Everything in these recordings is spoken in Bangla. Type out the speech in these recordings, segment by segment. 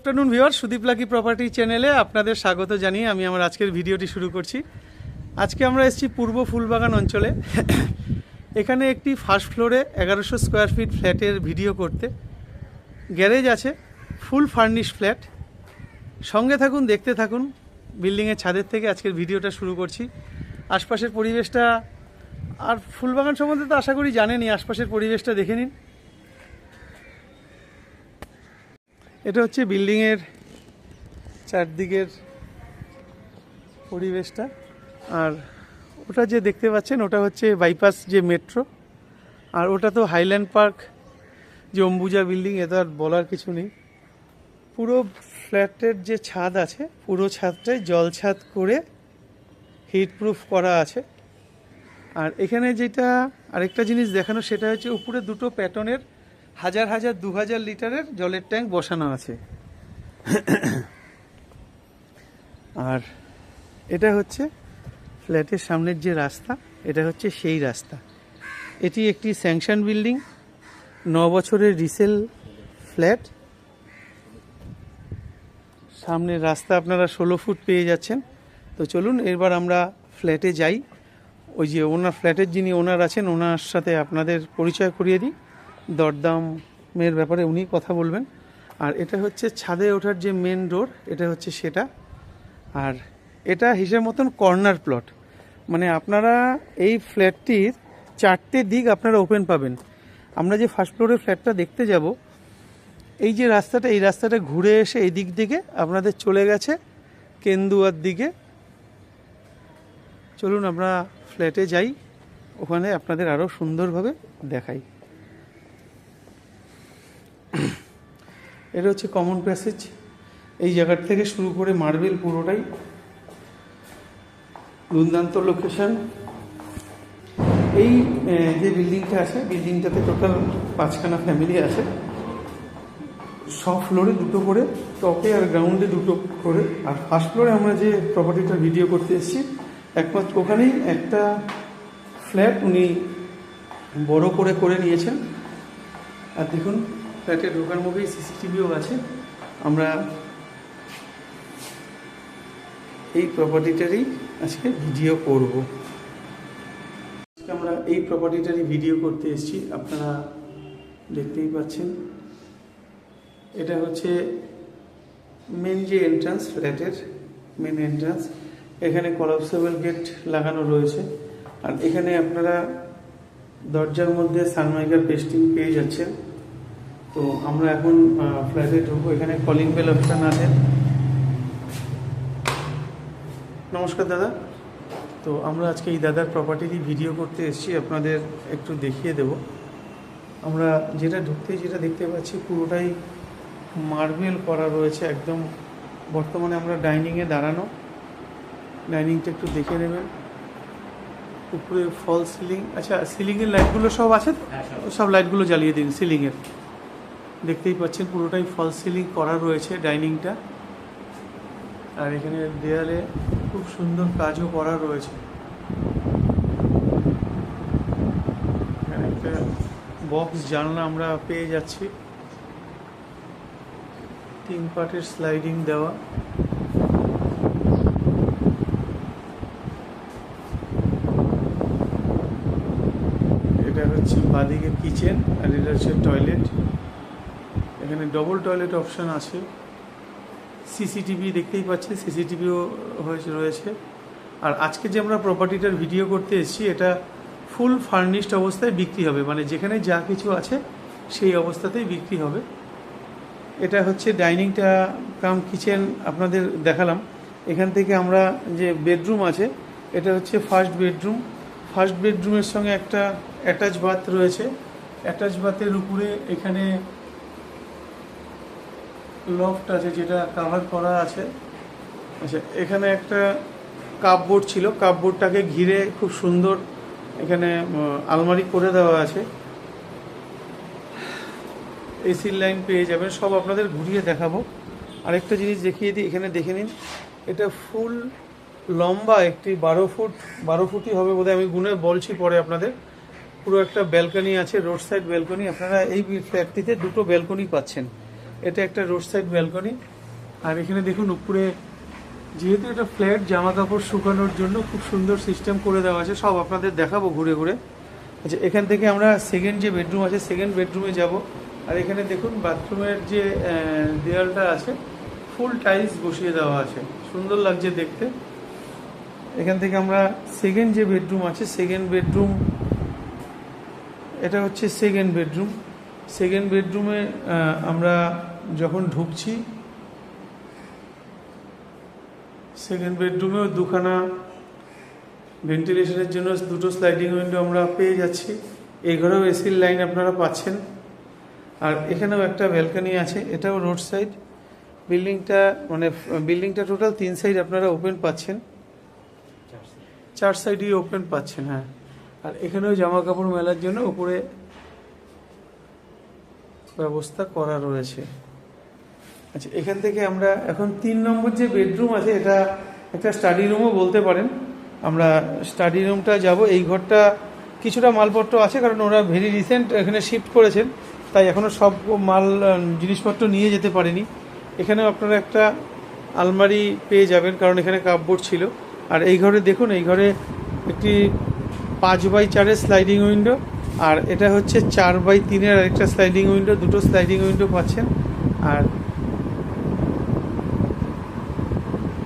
Afternoon viewer, Sudip lucky property চ্যানেলে আপনাদের স্বাগত জানিয়ে আমি আমার আজকের ভিডিওটি শুরু করছি। আজকে আমরা এসেছি পূর্ব ফুলবাগান অঞ্চলে। এখানে একটি ফার্স্ট ফ্লোরে 1100 স্কোয়ার ফিট ফ্ল্যাটের ভিডিও করতে। গ্যারেজ আছে, ফুল ফার্নিশ ফ্ল্যাট। সঙ্গে থাকুন, দেখতে থাকুন। বিল্ডিংয়ের ছাদের থেকে আজকের ভিডিওটা শুরু করছি। আশপাশের পরিবেশটা, আর ফুলবাগান সম্বন্ধে তো আশা করি জানেনই, আশপাশের পরিবেশটা দেখে নিন। এটা হচ্ছে বিল্ডিংয়ের চারদিকের পরিবেশটা। আর ওটা যে দেখতে পাচ্ছেন ওটা হচ্ছে বাইপাস যে মেট্রো। আর ওটা তো হাইল্যান্ড পার্ক যে অম্বুজা বিল্ডিং, এ তো আর বলার কিছু নেই। পুরো ফ্ল্যাটের যে ছাদ আছে, পুরো ছাদটাই জল ছাদ করে হিট প্রুফ করা আছে। আর এখানে যেটা আরেকটা জিনিস দেখানো, সেটা হচ্ছে উপরে দুটো প্যাটনের 1000 2000 লিটারের জলের ট্যাঙ্ক বসানো আছে। আর এটা হচ্ছে ফ্ল্যাটের সামনের যে রাস্তা, এটা হচ্ছে সেই রাস্তা। এটি একটি স্যাংশন বিল্ডিং, 9 বছরের রিসেল ফ্ল্যাট। সামনের রাস্তা আপনারা 16 ফুট পেয়ে যাচ্ছেন। তো চলুন এবার আমরা ফ্ল্যাটে যাই। ওই যে ওনার ফ্ল্যাটের যিনি ওনার আছেন, ওনার সাথে আপনাদের পরিচয় করিয়ে দিই। দরদামের ব্যাপারে উনি কথা বলবেন। আর এটা হচ্ছে ছাদে ওঠার যে মেন ডোর, এটা হচ্ছে সেটা। আর এটা হিসেব মতন কর্নার প্লট, মানে আপনারা এই ফ্ল্যাটটির 4টে দিক আপনারা ওপেন পাবেন। আমরা যে ফার্স্ট ফ্লোরে ফ্ল্যাটটা দেখতে যাব, এই যে রাস্তাটা, এই রাস্তাটা ঘুরে এসে এই দিক দিকে আপনাদের চলে গেছে কেন্দুয়ার দিকে। চলুন আমরা ফ্ল্যাটে যাই, ওখানে আপনাদের আরও সুন্দরভাবে দেখাই। এটা হচ্ছে কমন প্যাসেজ। এই জায়গার থেকে শুরু করে মার্বেল পুরোটাই দুর্দান্ত লোকেশন। এই যে বিল্ডিংটা আছে, বিল্ডিংটাতে টোটাল 5খানা ফ্যামিলি আছে। সব ফ্লোরে 2টো করে, টপে আর গ্রাউন্ডে 2টো করে। আর ফার্স্ট ফ্লোরে আমরা যে প্রপার্টিটা ভিডিও করতে এসেছি, একমাত্র ওখানেই একটা ফ্ল্যাট উনি বড় করে করে নিয়েছেন। আর দেখুন ফ্ল্যাটে ঢোকার মুখেই সিসিটিভিও আছে। আমরা এই প্রপার্টিটারই আজকে ভিডিও করব। আমরা এই প্রপার্টিটারই ভিডিও করতে এসেছি, আপনারা দেখতেই পাচ্ছেন। এটা হচ্ছে মেন যে এন্ট্রান্স, ফ্ল্যাটের মেন এন্ট্রান্স। এখানে কলাপসেবল গেট লাগানো রয়েছে। আর এখানে আপনারা দরজার মধ্যে সানমাইকার পেস্টিং পেয়ে যাচ্ছেন। তো আমরা এখন ফ্ল্যাটে ঢুকবো। এখানে কলিং বেল অপশান আছে। নমস্কার দাদা। তো আমরা আজকে এই দাদার প্রপার্টিরই ভিডিও করতে এসেছি, আপনাদের একটু দেখিয়ে দেব। আমরা যেটা দেখতে পাচ্ছি পুরোটাই মার্বেল করা রয়েছে একদম। বর্তমানে আমরা ডাইনিংয়ে দাঁড়ানো। ডাইনিংটা একটু দেখে নেবেন। উপরে ফল সিলিং। আচ্ছা, সিলিংয়ের লাইটগুলো সব আছে? সব লাইটগুলো জ্বালিয়ে দিন সিলিংয়ের। দেখতেই পাচ্ছেন পুরোটাই ফল সিলিং করা রয়েছে ডাইনিংটা। আর এখানে দেয়ালে খুব সুন্দর কাজও করা রয়েছে। এখানে একটা বক্স জানলা আমরা পেয়ে যাচ্ছি, 3 পার্টের স্লাইডিং দেওয়া। এটা হচ্ছে বাঁদিকে কিচেন, আর এটা হচ্ছে টয়লেট। এখানে ডবল টয়লেট অপশান আছে। সিসিটিভি দেখতেই পাচ্ছি, সিসিটিভিও রয়েছে। আর আজকে যে আমরা প্রপার্টিটার ভিডিও করতে এসেছি, এটা ফুল ফার্নিশড অবস্থায় বিক্রি হবে, মানে যেখানে যা কিছু আছে সেই অবস্থাতেই বিক্রি হবে। এটা হচ্ছে ডাইনিংটা কাম কিচেন আপনাদের দেখালাম। এখান থেকে আমরা যে বেডরুম আছে, এটা হচ্ছে ফার্স্ট বেডরুম। ফার্স্ট বেডরুমের সঙ্গে একটা অ্যাটাচ বাথ রয়েছে। অ্যাটাচ বাথের উপরে এখানে লফট আছে যেটা কাভার করা আছে। আচ্ছা, এখানে একটা কাপবোর্ড ছিল, কাপবোর্ডটাকে ঘিরে খুব সুন্দর এখানে আলমারি করে দেওয়া আছে। এসির লাইন পেয়ে যাবেন। সব আপনাদের ঘুরিয়ে দেখাবো। আরেকটা জিনিস দেখিয়ে দিই, এখানে দেখে নিন। এটা ফুল লম্বা একটি 12 ফুটই হবে বোধহয়, আমি গুনে বলছি পরে আপনাদের। পুরো একটা ব্যালকনি আছে, রোড সাইড ব্যালকনি। আপনারা এই ফ্ল্যাটটিতে 2টো ব্যালকনি পাচ্ছেন। এটা একটা রোড সাইড ব্যালকনি। আর এখানে দেখুন উপরে, যেহেতু এটা ফ্ল্যাট, জামা কাপড় শুকানোর জন্য খুব সুন্দর সিস্টেম করে দেওয়া আছে, সব আপনাদের দেখাবো ঘুরে ঘুরে। আচ্ছা, এখান থেকে আমরা সেকেন্ড যে বেডরুম আছে সেকেন্ড বেডরুমে যাব। আর এখানে দেখুন বাথরুমের যে দেয়ালটা আছে ফুল টাইলস বসিয়ে দেওয়া আছে, সুন্দর লাগছে দেখতে। এখান থেকে আমরা সেকেন্ড যে বেডরুম আছে সেকেন্ড বেডরুম, এটা হচ্ছে সেকেন্ড বেডরুম। সেকেন্ড বেডরুমে আমরা যখন ঢুকছি, সেকেন্ড বেডরুমেও দুখানা ভেন্টিলেশনের জন্য দুটো স্লাইডিং উইন্ডো আমরা পেয়ে যাচ্ছি। এই ঘরেও এসির লাইন আপনারা পাচ্ছেন। আর এখানেও একটা ব্যালকনি আছে, এটাও রোড সাইড। বিল্ডিংটা টোটাল 3 সাইড আপনারা ওপেন পাচ্ছেন, 4 সাইডই ওপেন পাচ্ছেন। হ্যাঁ, আর এখানেও জামা কাপড় মেলার জন্য উপরে ব্যবস্থা করা রয়েছে। আচ্ছা, এখান থেকে আমরা এখন 3 নম্বর যে বেডরুম আছে, এটা একটা স্টাডি রুমও বলতে পারেন। আমরা স্টাডি রুমটা যাব। এই ঘরটা কিছুটা মালপত্র আছে, কারণ ওরা ভেরি রিসেন্ট এখানে শিফট করেছেন, তাই এখনও সব মাল জিনিসপত্র নিয়ে যেতে পারেনি। এখানেও আপনারা একটা আলমারি পেয়ে যাবেন, কারণ এখানে কাপবোর্ড ছিল। আর এই ঘরে দেখুন, এই ঘরে একটি 5x4 স্লাইডিং উইন্ডো, আর এটা হচ্ছে 4x3 আরেকটা স্লাইডিং উইন্ডো, দুটো স্লাইডিং উইন্ডো পাচ্ছেন। আর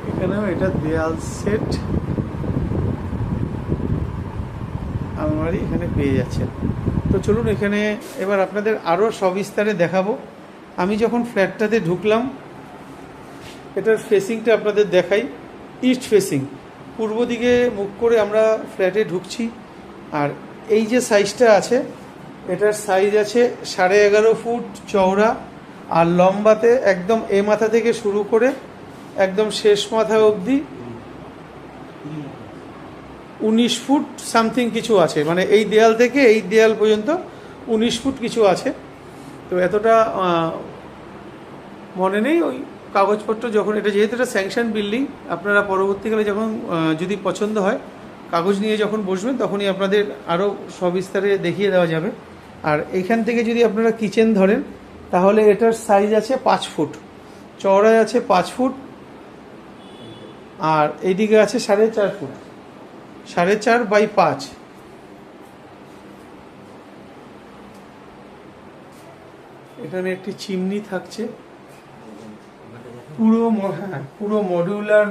এখানেও এটা দেয়াল সেট আলমারি এখানে পেয়ে যাচ্ছেন। তো চলুন এখানে এবার আপনাদের আরও সবিস্তারে দেখাবো। আমি যখন ফ্ল্যাটটাতে ঢুকলাম, এটার ফেসিংটা আপনাদের দেখাই। ইস্ট ফেসিং, পূর্ব দিকে মুখ করে আমরা ফ্ল্যাটে ঢুকছি। আর এই যে সাইজটা আছে, এটার সাইজ আছে 11.5 ফুট চওড়া, আর লম্বাতে একদম এ মাথা থেকে শুরু করে একদম শেষ মাথা অবধি 19 ফুট সামথিং কিছু আছে। মানে এই দেয়াল থেকে এই দেয়াল পর্যন্ত 19 ফুট কিছু আছে। তো এতটা মনে নেই, ওই কাগজপত্র যখন, এটা যেহেতু এটা স্যাংশন বিল্ডিং, আপনারা পরবর্তীকালে যখন যদি পছন্দ হয় কাগজ নিয়ে যখন বসবেন, তখনই আপনাদের আরও সবিস্তারে দেখিয়ে দেওয়া যাবে। আর এখান থেকে যদি আপনারা কিচেন ধরেন, তাহলে এটার সাইজ আছে 5 ফুট, চওড়ায় আছে 5 ফুট, আর এইদিকে আছে 4.5 ফুট, 4.5x5। এখানে একটি চিমনি থাকছে, পুরো মডিউলার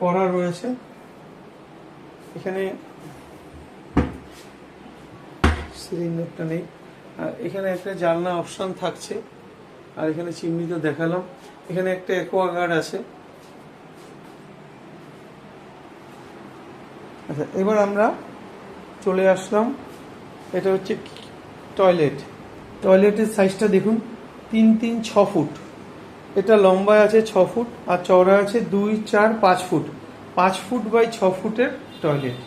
করা রয়েছে। এখানে সিলিন্ডারটা নেই। আর এখানে একটা জানলা অপশন থাকছে। আর এখানে চিমনি তো দেখালাম। এখানে একটা অ্যাকোয়াগার্ড আছে। আচ্ছা, এবার আমরা চলে আসলাম, এটা হচ্ছে টয়লেটের সাইজটা দেখুন, 3-3-6 ফুট। এটা লম্বায় আছে 6 ফুট, আর চওড়া আছে 2-4-5 ফুট, 5 ফুট বাই 6 ফুটের টয়লেট।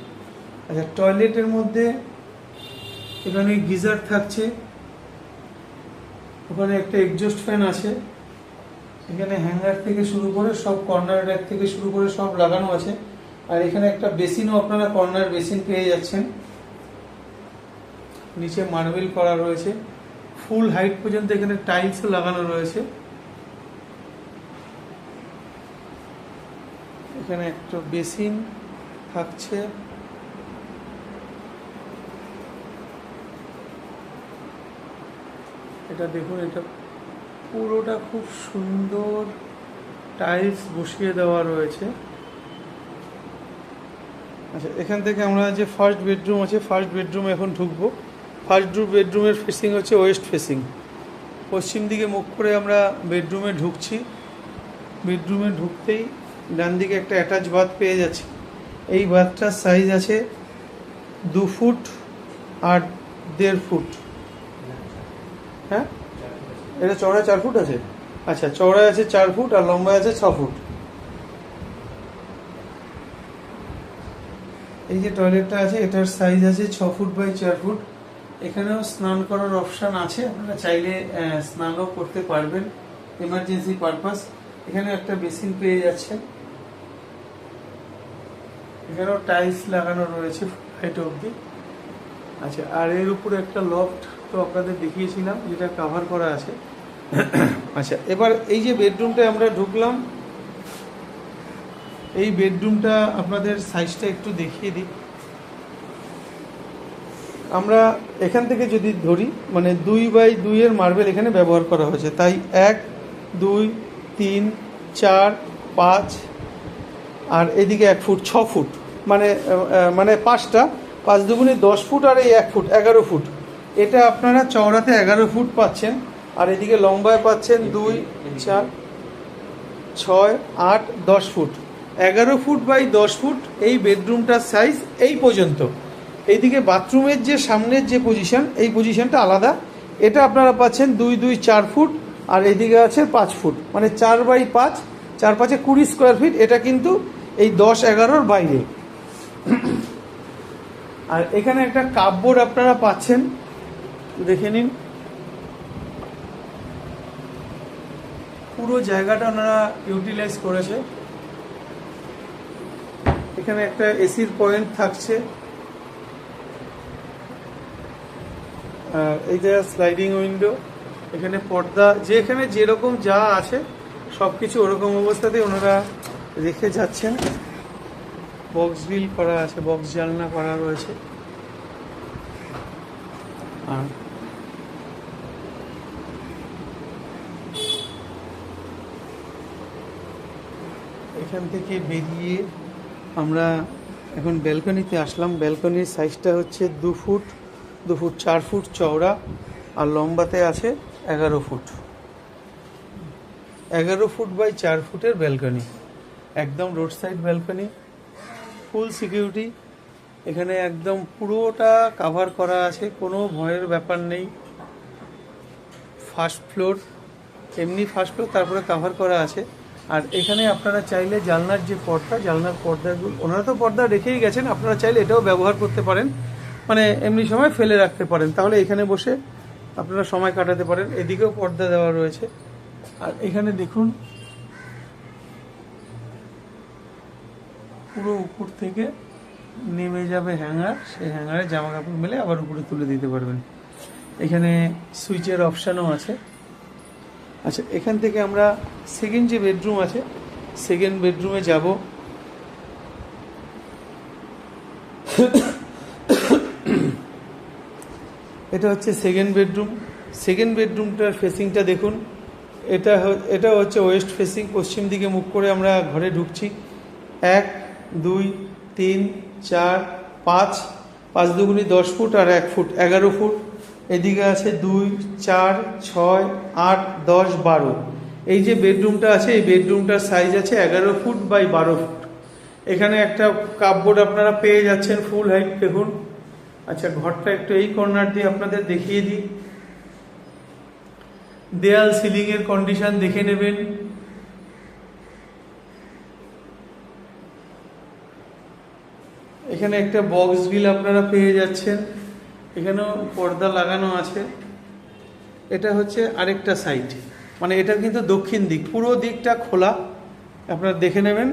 আচ্ছা, টয়লেটের মধ্যে এখানে গিজার থাকছে, ওখানে একটা এক্সজস্ট ফ্যান আছে, এখানে হ্যাঙ্গার থেকে শুরু করে সব, কর্নার র্যাক থেকে শুরু করে সব লাগানো আছে। আর এখানে একটা বেসিনও আপনারা কর্নার বেসিন পেয়ে যাচ্ছেন, নিচে মার্বেল করা রয়েছে, ফুল হাইট পর্যন্ত এখানে টাইলসও লাগানো রয়েছে। এখানে একটা বেসিন থাকছে। এটা দেখুন, এটা পুরোটা খুব সুন্দর টাইলস বসিয়ে দেওয়া রয়েছে। আচ্ছা, এখান থেকে আমরা যে ফার্স্ট বেডরুম আছে, ফার্স্ট বেডরুমে এখন ঢুকবো। ফার্স্ট বেডরুমের ফেসিং হচ্ছে ওয়েস্ট ফেসিং, পশ্চিম দিকে মুখ করে আমরা বেডরুমে ঢুকছি। বেডরুমে ঢুকতেই ডান দিকে একটা অ্যাটাচ বাথ পেয়ে যাচ্ছি। এই বাথটার সাইজ আছে 2 ফুট আর 1.5 ফুট। হ্যাঁ, এটা চওড়া 4 ফুট আছে। আচ্ছা, চওড়ায় আছে 4 ফুট আর লম্বায় আছে 6 ফুট। এই যে টয়লেটটা আছে, এটার সাইজ আছে 6 ফুট বাই 4 ফুট। এখানেও স্নান করার অপশান আছে, আপনারা চাইলে স্নানও করতে পারবেন এমার্জেন্সি পারপাস। এখানে একটা বেসিন পেয়ে যাচ্ছেন। এখানেও টাইলস লাগানো রয়েছে হাইট অবধি। আচ্ছা, আর এর উপরে একটা লফট তো আপনাদের দেখিয়েছিলাম, যেটা কাভার করা আছে। আচ্ছা, এবার এই যে বেডরুমটায় আমরা ঢুকলাম, এই বেডরুমটা আপনাদের সাইজটা একটু দেখিয়ে দিই। আমরা এখান থেকে যদি ধরি, মানে 2x2 মার্বেল এখানে ব্যবহার করা হয়েছে, তাই 1 2 3 4 5 আর এদিকে 1 ফুট, 6 ফুট, মানে 5টা, 5 দুগুণে 10 ফুট, আর এই 1 ফুট 11 ফুট। এটা আপনারা চওড়াতে 11 ফুট পাচ্ছেন, আর এদিকে লম্বায় পাচ্ছেন 2 4 6 8 10 ফুট। 11 ফুট বাই 10 ফুট এই বেডরুমটার সাইজ এই পর্যন্ত। এইদিকে বাথরুমের যে সামনের যে পজিশন, এই পজিশনটা আলাদা, এটা আপনারা পাচ্ছেন 2 2 4 ফুট, আর এদিকে আছে 5 ফুট, মানে 4 বাই 5, 4 5 20 স্কোয়ার ফিট। এটা কিন্তু এই 10 11-র বাইরে। আর এখানে একটা কাপবোর্ড আপনারা পাচ্ছেন, দেখে নিন। পুরো জায়গাটা ওনারা ইউটিলাইজ করেছে। এখানে একটা এসির পয়েন্ট থাকছে, আর এই যে স্লাইডিং উইন্ডো, এখানে পর্দা, যেখানে যেরকম যা আছে সব কিছু ওরকম অবস্থাতে ওনারা রেখে যাচ্ছেন। বক্স গ্রিল করা আছে, বক্স জানলা করা রয়েছে। আর এখান থেকে বেরিয়ে আমরা এখন ব্যালকনিতে আসলাম। ব্যালকনির সাইজটা হচ্ছে 2 ফুট 2 ফুট 4 ফুট চওড়া, আর লম্বাতে আছে 11 ফুট। 11 ফুট বাই 4 ফুটের ব্যালকনি, একদম রোড সাইড ব্যালকনি, ফুল সিকিউরিটি। এখানে একদম পুরোটা কাভার করা আছে, কোনো ভয়ের ব্যাপার নেই। ফার্স্ট ফ্লোর, এমনি ফার্স্ট ফ্লোর, তারপরে কাভার করা আছে। আর এখানে আপনারা চাইলে জানলার যে পর্দা, জানলার পর্দাগুলো ওনারা তো পর্দা রেখেই গেছেন, আপনারা চাইলে এটাও ব্যবহার করতে পারেন, মানে এমনি সময় ফেলে রাখতে পারেন, তাহলে এখানে বসে আপনারা সময় কাটাতে পারেন। এদিকেও পর্দা দেওয়া রয়েছে। আর এখানে দেখুন, পুরো উপর থেকে নেমে যাবে হ্যাঙ্গার, সেই হ্যাঙ্গারে জামা কাপড় মেলে আবার উপরে তুলে দিতে পারবেন। এখানে সুইচের অপশানও আছে। আচ্ছা, এখান থেকে আমরা সেকেন্ড যে বেডরুম আছে, সেকেন্ড বেডরুমে যাব। এটা হচ্ছে সেকেন্ড বেডরুম। সেকেন্ড বেডরুমটার ফেসিংটা দেখুন। এটা হচ্ছে ওয়েস্ট ফেসিং, পশ্চিম দিকে মুখ করে আমরা ঘরে ঢুকছি। 1 2 3 4 5, 5 দুগুণে 10 ফুট, আর 1 ফুট 11 ফুট। এদিকে আছে 2 4 6 8 10 12। এই যে বেডরুমটা আছে, এই বেডরুমটার সাইজ আছে 11 ফুট বাই 12 ফুট। এখানে একটা কাপবোর্ড আপনারা পেয়ে যাচ্ছেন, ফুল হাইট দেখুন। আচ্ছা, ঘরটা একটু এই কর্নার দিয়ে আপনাদের দেখিয়ে দিই। দেয়াল সিলিংয়ের কন্ডিশন দেখে নেবেন। এখানে একটা বক্স গ্রিল আপনারা পেয়ে যাচ্ছেন, এখানেও পর্দা লাগানো আছে। এটা হচ্ছে আরেকটা সাইড, মানে এটা কিন্তু দক্ষিণ দিক, পুরো দিকটা খোলা, আপনারা দেখে নেবেন।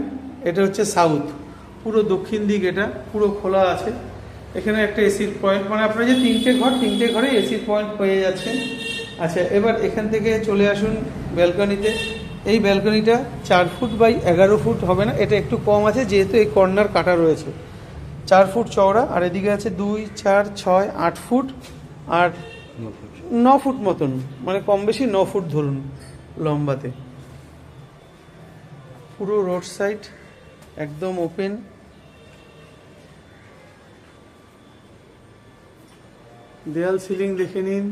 এটা হচ্ছে সাউথ, পুরো দক্ষিণ দিক, এটা পুরো খোলা আছে। এখানে একটা এসির পয়েন্ট, মানে আপনারা যে 3টে ঘর, 3টে ঘরে এসির পয়েন্ট পেয়ে যাচ্ছেন। আচ্ছা, এবার এখান থেকে চলে আসুন ব্যালকনিতে। এই ব্যালকনিটা 4 ফুট বাই 11 ফুট হবে না, এটা একটু কম আছে যেহেতু এই কর্নার কাটা রয়েছে। 4 ফুট চওড়া, আর এদিকে আছে 2 4 6 8 ফুট, আর 9 ফুট মতন, মানে কম বেশি 9 ফুট ধরুন লম্বাতে। পুরো রোড সাইড, একদম ওপেন। দেয়াল সিলিং দেখে নিন।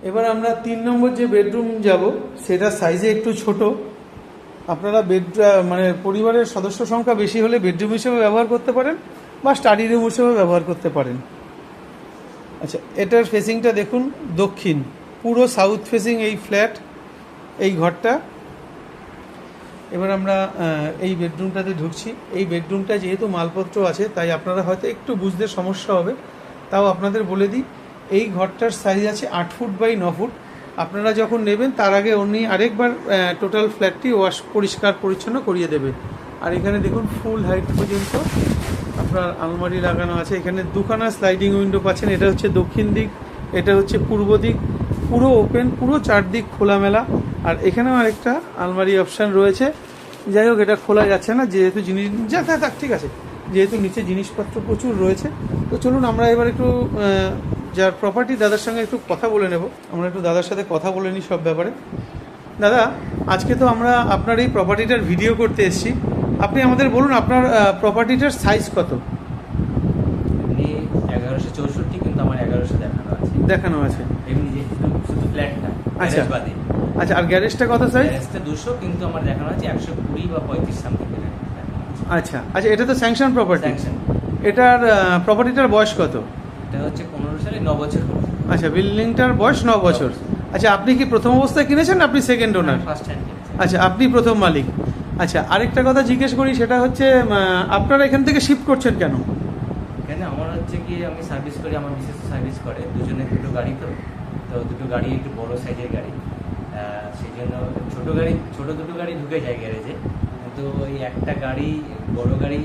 এবার আমরা 3 নম্বর যে বেডরুম যাব, সেটা সাইজে একটু ছোট। আপনারা মানে পরিবারের সদস্য সংখ্যা বেশি হলে বেডরুম হিসেবে ব্যবহার করতে পারেন, বা স্টাডি রুম হিসেবে ব্যবহার করতে পারেন। আচ্ছা, এটার ফেসিংটা দেখুন, দক্ষিণ, পুরো সাউথ ফেসিং এই ফ্ল্যাট, এই ঘরটা। এবার আমরা এই বেডরুমটাতে ঢুকছি। এই বেডরুমটা যেহেতু মালপত্র আছে, তাই আপনারা হয়তো একটু বুঝতে সমস্যা হবে, তাও আপনাদের বলে দিই। এই ঘরটার সাইজ আছে 8 ফুট বাই 9 ফুট। আপনারা যখন নেবেন তার আগে উনি আরেকবার টোটাল ফ্ল্যাটটি পরিষ্কার পরিচ্ছন্ন করিয়ে দেবে। আর এখানে দেখুন ফুল হাইট পর্যন্ত আপনার আলমারি লাগানো আছে। এখানে দুখানা স্লাইডিং উইন্ডো পাচ্ছেন। এটা হচ্ছে দক্ষিণ দিক, এটা হচ্ছে পূর্ব দিক, পুরো ওপেন, পুরো চারদিক খোলামেলা। আর এখানেও আরেকটা আলমারি অপশান রয়েছে। যাই হোক, এটা খোলা যাচ্ছে না যেহেতু জিনিস থাক ঠিক আছে, যেহেতু নিচে জিনিসপত্র প্রচুর রয়েছে। তো চলুন আমরা এবার একটু যার প্রপার্টি দাদার সঙ্গে একটু কথা বলে নেব। আমরা একটু দাদার সাথে কথা বলে নিই সব ব্যাপারে। দাদা, আজকে তো আমরা আপনার এই প্রপার্টিটার ভিডিও করতে এসেছি। আপনি আমাদের বলুন আপনার প্রপার্টিটার সাইজ কত? এমনি 1164, কিন্তু আমার 1100 দেখানো আছে এমনি যে শুধু ফ্ল্যাটটা। আচ্ছা বাদে। আচ্ছা, আর গ্যারেজটা কত সাইজ? গ্যারেজটা 200, কিন্তু আমার দেখানো আছে 120 বা 35 সামথিং। আচ্ছা আচ্ছা, এটা তো স্যাংশন প্রপার্টি। স্যাংশন। এটার প্রপার্টিটার বয়স কত? এটা হচ্ছে 15 সালে 9 বছর হলো। আচ্ছা, বিল্ডিংটার বয়স 9 বছর। আচ্ছা, আপনি কি প্রথম অবস্থায় কিনেছেন, আপনি সেকেন্ড ওনার? ফার্স্ট হ্যান্ড কিনেছি। আচ্ছা, আপনি প্রথম মালিক। আচ্ছা, আরেকটা কথা জিজ্ঞেস করি, সেটা হচ্ছে আপনারা এখান থেকে শিফট করছেন কেন? এখানে আমার হচ্ছে কি, আমি সার্ভিস করি, আমার বিশেষ সার্ভিস করে দুজনে, দুটো গাড়ি। তো দুটো গাড়ি একটু বড় সাইজের গাড়ি, সেই জন্য ছোট দুটো গাড়ি ঢুকে যায় গ্যারেজে। কিন্তু ওই একটা গাড়ি, বড় গাড়ি,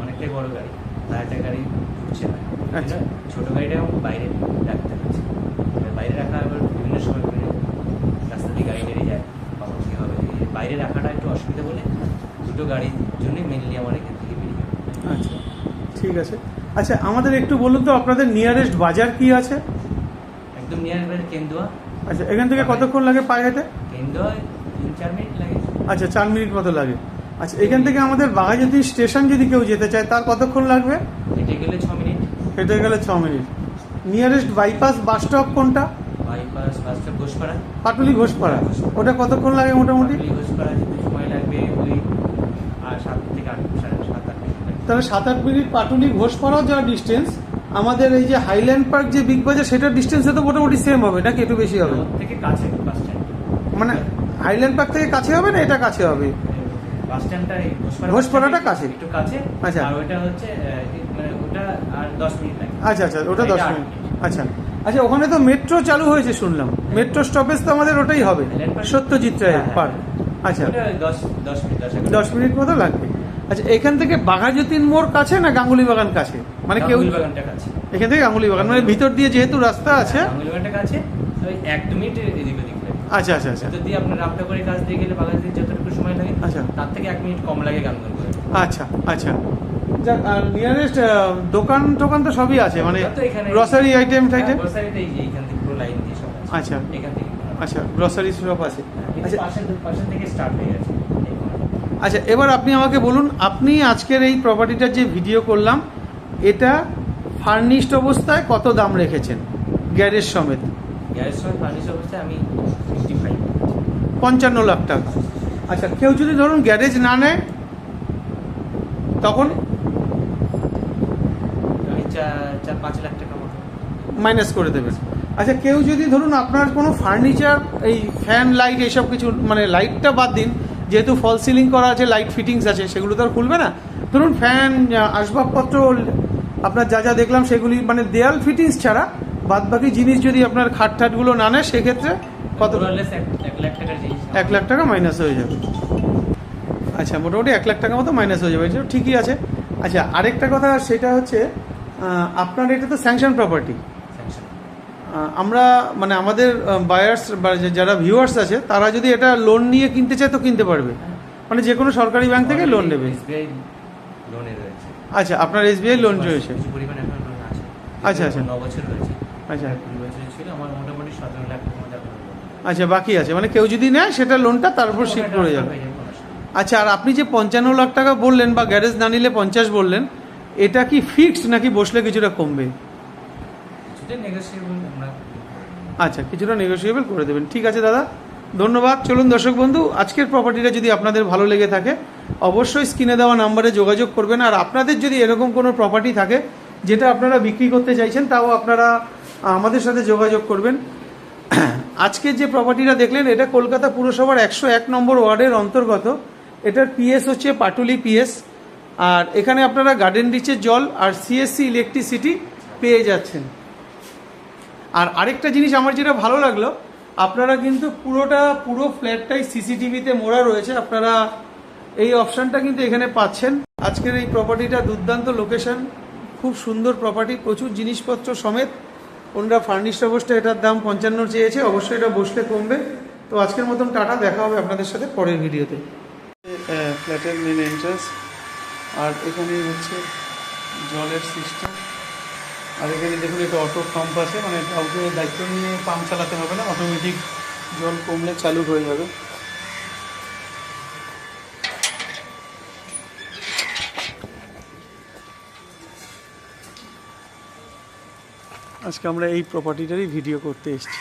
অনেকটাই বড় গাড়ি, আর একটা গাড়ি ঢুকছে না। আচ্ছা। ছোট গাড়িটা বাইরে রাখতে হচ্ছে। বাইরে রাখা আবার বিভিন্ন সময় রাস্তা দিয়ে গাড়ি বেরিয়ে যায়, তখন কী হবে, বাইরে রাখাটা একটু অসুবিধা বলে দুটো গাড়ির জন্যই মেনলি আমার এখান থেকে বেরিয়ে যাবে। আচ্ছা, ঠিক আছে। আচ্ছা, আমাদের একটু বলুন তো আপনাদের নিয়ারেস্ট বাজার কি আছে? একদম নিয়ার বাজার কেন্দুয়া। আচ্ছা, এখান থেকে কতক্ষণ লাগে পায়ে হেঁটে? কেন্দুয়া 3-4 মিনিট লাগে। আচ্ছা, 4 মিনিট মতো লাগে। আচ্ছা, এখান থেকে আমাদের বাঘাযতীন স্টেশন যদি কেউ যেতে চায় তার কতক্ষণ লাগবে? হেঁটে গেলে 6 মিনিট। হেঁটে গেলে 6 minute. Nearest bypass bus stop কোনটা? Bypass bus stop Ghoshpara. Patuli Ghoshpara. ওটা কতক্ষণ লাগে মোটামুটি? পাটুলি ঘোষপাড়া যেতে সময় লাগবে ওই 7 থেকে 8, 7-8 মিনিট লাগবে। তাহলে 7-8 মিনিট পাটুলি ঘোষপাড়াও যা ডিস্টেন্স, আমাদের এই যে হাইল্যান্ড পার্ক যে বিগ বাজার, সেটার ডিস্টেন্সে তো মোটামুটি সেম হবে নাকি একটু বেশি হবে? ওর থেকে কাছে বাস স্ট্যান্ড। মানে হাইল্যান্ড পার্ক থেকে কাছে হবে না এটা কাছে হবে? বাস স্ট্যান্ডটা ঘোষপাড়াটা কাছে? একটু কাছে। আচ্ছা। আর ওটা হচ্ছে মানে ওটা আর 10 মিনিট লাগে। আচ্ছা আচ্ছা, ওটা 10 এটা 8 মিনিট। আচ্ছা আচ্ছা, ওখানে তো মেট্রো চালু হয়েছে শুনলাম। মেট্রো স্টপেজ তো আমাদের ওটাই হবে, সত্যজিৎ রায়ের পার্ক। আচ্ছা, ওটা 10 মিনিট 10 মিনিট মতো লাগবে। আচ্ছা, এখান থেকে বাঘাযতীন মোড় কাছে না গাঙ্গুলি বাগান কাছে? মানে কেউ গাঙ্গুলি বাগানটা কাছে। এখান থেকে গাঙ্গুলি বাগান মানে ভিতর দিয়ে যেহেতু রাস্তা আছে। গাঙ্গুলি বাগানটা কাছে, ওই 1-2 মিনিট এদিক ওদিক লাগে। আচ্ছা আচ্ছা আচ্ছা যদি আপনার রামটা করে কাজ দিয়ে গেলে বাগানের যতটুকু সময় লাগে, আচ্ছা, তার থেকে 1 মিনিট কম লাগে গাঙ্গুলি করে। আচ্ছা আচ্ছা। যাক, আর নিয়ারেস্ট দোকান টোকান তো সবই আছে, মানে তো এখানে গ্রসারি আইটেম টাইটেম? গ্রসারিতে এই যে এইখান থেকে পুরো লাইন দিয়ে সব আছে। আচ্ছা এখান থেকে আচ্ছা, গ্রসারি শপ আছে। আচ্ছা পাশে থেকে স্টার্ট হয়ে গেছে। আচ্ছা, এবার আপনি আমাকে বলুন, আপনি আজকের এই প্রপার্টিটার যে ভিডিও করলাম, এটা ফার্নিশড অবস্থায় কত দাম রেখেছেন গ্যারেজ সমেত? গ্যারেজ সমেত ফার্নিশ অবস্থায় আমি 55 লাখ টাকা। আচ্ছা, কেউ যদি ধরুন গ্যারেজ না নেয় তখন? আমি 4-5 লাখ টাকা মতো মাইনাস করে দেবেন। আচ্ছা, কেউ যদি ধরুন আপনার কোনো ফার্নিচার, এই ফ্যান লাইট এইসব কিছু, মানে লাইটটা বাদ দিন, যেহেতু ফল সিলিং করা আছে, লাইট ফিটিংস আছে, সেগুলো তো আর খুলবে না। ধরুন ফ্যান, আসবাবপত্র, আপনার যা যা দেখলাম সেগুলি, মানে দেয়াল ফিটিংস ছাড়া বাদ বাকি জিনিস যদি আপনার খাট ঠাটগুলো না নেয়, সেক্ষেত্রে কত? 1 লাখ টাকার জিনিস। 1 লাখ টাকা মাইনাস হয়ে যাবে। আচ্ছা, মোটামুটি 1 লাখ টাকা মতো মাইনাস হয়ে যাবে, এটা ঠিকই আছে। আচ্ছা, আরেকটা কথা, সেটা হচ্ছে আপনার এটা তো স্যাংশন প্রপার্টি। আমরা মানে আমাদের বায়ার্স বা যারা ভিউয়ার্স আছে, তারা যদি এটা লোন নিয়ে কিনতে চায় তো কিনতে পারবে, মানে যে কোনো সরকারি ব্যাংক থেকে লোন নেবে? SBI লোনে রয়েছে। আচ্ছা, আপনার SBI লোন রয়েছে? কিছু পরিমাণে এখন লোন আছে। আচ্ছা আচ্ছা, 9 বছর রয়েছে। আচ্ছা 2 বছর ছিল আমার, মোটামুটি 17 লাখ টাকা মতো লোন। আচ্ছা, বাকি আছে, মানে কেউ যদি নেয় সেটা লোনটা তার উপর শিফট করে যাবে। আচ্ছা, আর আপনি যে 55 লাখ টাকা বললেন, বা গ্যারেজ না নিলে 50 বললেন, এটা কি ফিক্সড নাকি বসলে কিছুটা কমবে? কিছুটা নেগোশিয়েবল আমরা। আচ্ছা, কিছুটা নেগোশিয়েবল করে দেবেন। ঠিক আছে দাদা, ধন্যবাদ। চলুন দর্শক বন্ধু, আজকের প্রপার্টিটা যদি আপনাদের ভালো লেগে থাকে, অবশ্যই স্ক্রিনে দেওয়া নাম্বারে যোগাযোগ করবেন। আর আপনাদের যদি এরকম কোনো প্রপার্টি থাকে যেটা আপনারা বিক্রি করতে চাইছেন, তাও আপনারা আমাদের সাথে যোগাযোগ করবেন। আজকে যে প্রপার্টিটা দেখলেন, এটা কলকাতা পুরসভার 101 নম্বর ওয়ার্ডের অন্তর্গত। এটার পিএস হচ্ছে পাটুলি পিএস। আর এখানে আপনারা গার্ডেন রিচের জল আর সিএসসি ইলেকট্রিসিটি পেয়ে যাচ্ছেন। আর আরেকটা জিনিস আমার যেটা ভালো লাগলো, আপনারা কিন্তু পুরো ফ্ল্যাটটাই সিসিটিভিতে মোড়া রয়েছে। আপনারা এই অপশানটা কিন্তু এখানে পাচ্ছেন। আজকের এই প্রপার্টিটা দুর্দান্ত লোকেশন, খুব সুন্দর প্রপার্টি, প্রচুর জিনিসপত্র সমেত। ওনারা ফার্নিশড অবস্থায় এটার দাম 55 চেয়েছে, অবশ্যই এটা বসলে কমবে। তো আজকের মতন টাটা, দেখা হবে আপনাদের সাথে পরের ভিডিওতে। ফ্ল্যাটের মেন এন্ট্রান্স, আর এখানেই হচ্ছে জলের সিস্টেম। আর এখানে দেখুন একটা অটো পাম্প আছে, মানে কাউকে দায়িত্ব নিয়ে পাম্প চালাতে হবে না, অটোমেটিক জল কমলে চালু হয়ে যাবে। আজকে আমরা এই প্রপার্টিটারই ভিডিও করতে এসেছি।